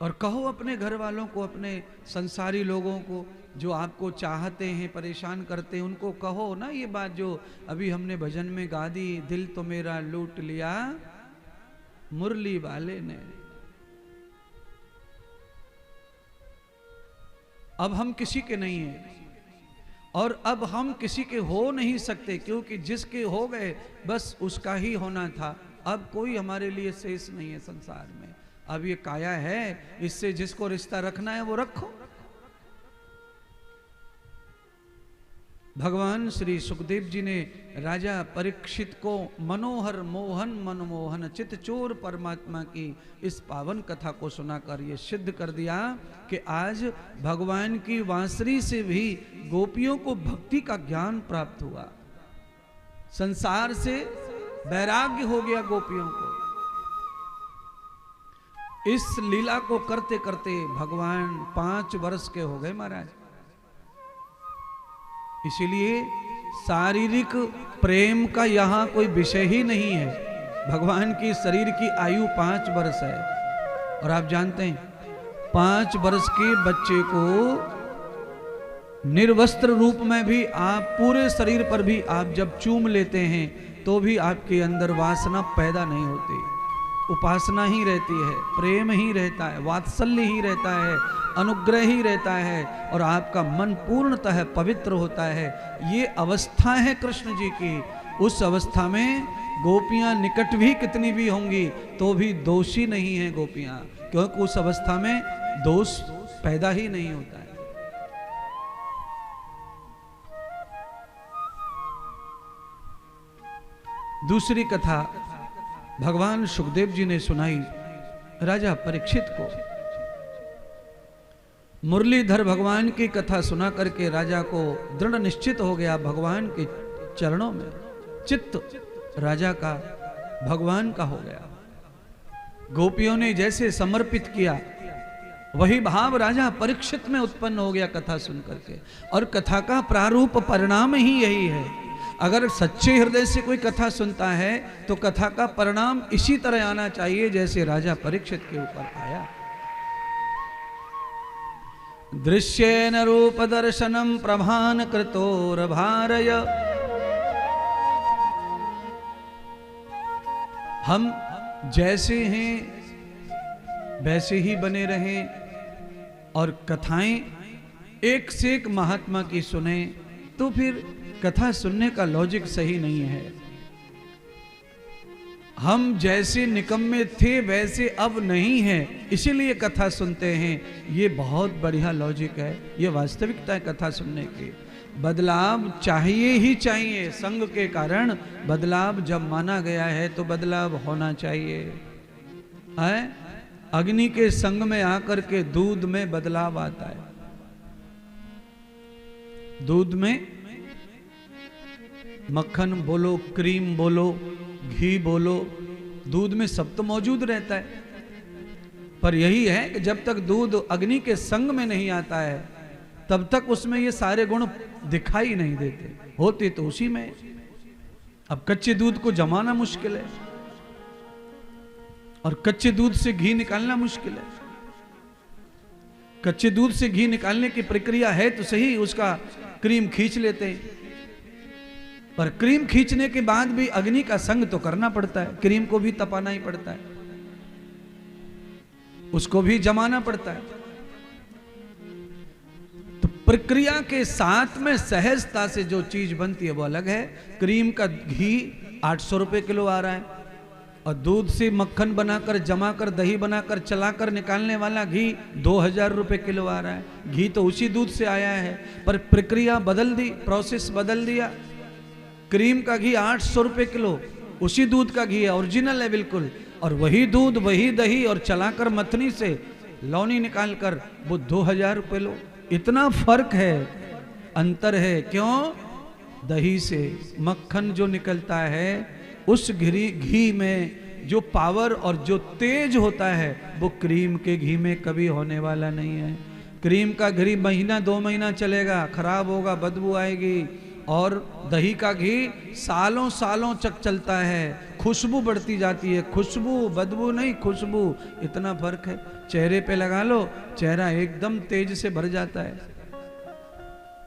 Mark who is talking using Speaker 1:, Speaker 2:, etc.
Speaker 1: और कहो अपने घर वालों को, अपने संसारी लोगों को जो आपको चाहते हैं, परेशान करते हैं, उनको कहो ना ये बात जो अभी हमने भजन में गा दी, दिल तो मेरा लूट लिया मुरली वाले ने। अब हम किसी के नहीं हैं और अब हम किसी के हो नहीं सकते, क्योंकि जिसके हो गए बस उसका ही होना था। अब कोई हमारे लिए शेष नहीं है संसार में। अब ये काया है, इससे जिसको रिश्ता रखना है वो रखो। भगवान श्री सुखदेव जी ने राजा परीक्षित को मनोहर मोहन मनमोहन चितचोर परमात्मा की इस पावन कथा को सुनाकर ये सिद्ध कर दिया कि आज भगवान की वांसुरी से भी गोपियों को भक्ति का ज्ञान प्राप्त हुआ, संसार से वैराग्य हो गया गोपियों को। इस लीला को करते करते भगवान 5 वर्ष के हो गए महाराज। इसीलिए शारीरिक प्रेम का यहाँ कोई विषय ही नहीं है। भगवान की शरीर की आयु 5 वर्ष है। और आप जानते हैं 5 वर्ष के बच्चे को निर्वस्त्र रूप में भी आप पूरे शरीर पर भी आप जब चूम लेते हैं तो भी आपके अंदर वासना पैदा नहीं होती। उपासना ही रहती है, प्रेम ही रहता है, वात्सल्य ही रहता है, अनुग्रह ही रहता है और आपका मन पूर्णतः पवित्र होता है। ये अवस्था है कृष्ण जी की। उस अवस्था में गोपियां निकट भी कितनी भी होंगी तो भी दोषी नहीं है गोपियां, क्योंकि उस अवस्था में दोष पैदा ही नहीं होता है। दूसरी कथा भगवान सुखदेव जी ने सुनाई राजा परीक्षित को। मुरलीधर भगवान की कथा सुना करके राजा को दृढ़ निश्चित हो गया भगवान के चरणों में। चित्त राजा का भगवान का हो गया। गोपियों ने जैसे समर्पित किया वही भाव राजा परीक्षित में उत्पन्न हो गया कथा सुन करके। और कथा का प्रारूप परिणाम ही यही है। अगर सच्चे हृदय से कोई कथा सुनता है तो कथा का परिणाम इसी तरह आना चाहिए जैसे राजा परीक्षित के ऊपर आया। दृश्येन रूप दर्शनम प्रभान कृतोर भारय। हम जैसे हैं वैसे ही बने रहें और कथाएं एक से एक महात्मा की सुने तो फिर कथा सुनने का लॉजिक सही नहीं है। हम जैसे निकम्मे थे वैसे अब नहीं है, इसीलिए कथा सुनते हैं। ये बहुत बढ़िया लॉजिक है, ये वास्तविकता है कथा सुनने की। बदलाव चाहिए ही चाहिए, संग के कारण बदलाव जब माना गया है तो बदलाव होना चाहिए। है अग्नि के संग में आकर के दूध में बदलाव आता है। दूध में मक्खन बोलो, क्रीम बोलो, घी बोलो, दूध में सब तो मौजूद रहता है। पर यही है कि जब तक दूध अग्नि के संग में नहीं आता है तब तक उसमें ये सारे गुण दिखाई नहीं देते, होते तो उसी में। अब कच्चे दूध को जमाना मुश्किल है और कच्चे दूध से घी निकालना मुश्किल है। कच्चे दूध से घी निकालने की प्रक्रिया है तो सही, उसका क्रीम खींच लेते हैं, पर क्रीम खींचने के बाद भी अग्नि का संग तो करना पड़ता है, क्रीम को भी तपाना ही पड़ता है, उसको भी जमाना पड़ता है। तो प्रक्रिया के साथ में सहजता से जो चीज बनती है वो अलग है। क्रीम का घी 800 रुपए किलो आ रहा है और दूध से मक्खन बनाकर जमाकर दही बनाकर चलाकर निकालने वाला घी 2000 रुपए किलो आ रहा है। घी तो उसी दूध से आया है पर प्रक्रिया बदल दी, प्रोसेस बदल दिया। क्रीम का घी 800 रुपए किलो, उसी दूध का घी है, ओरिजिनल है बिल्कुल, और वही दूध वही दही और चलाकर मथनी से लौनी निकालकर वो 2000 रुपए लो। इतना फर्क है, अंतर है। क्यों? दही से मक्खन जो निकलता है उस घी में जो पावर और जो तेज होता है वो क्रीम के घी में कभी होने वाला नहीं है। क्रीम का घी महीना 2 महीना चलेगा, खराब होगा, बदबू आएगी, और दही का घी सालों सालों तक चलता है, खुशबू बढ़ती जाती है, खुशबू, बदबू नहीं, खुशबू, इतना फर्क है। चेहरे पे लगा लो, चेहरा एकदम तेज से भर जाता है।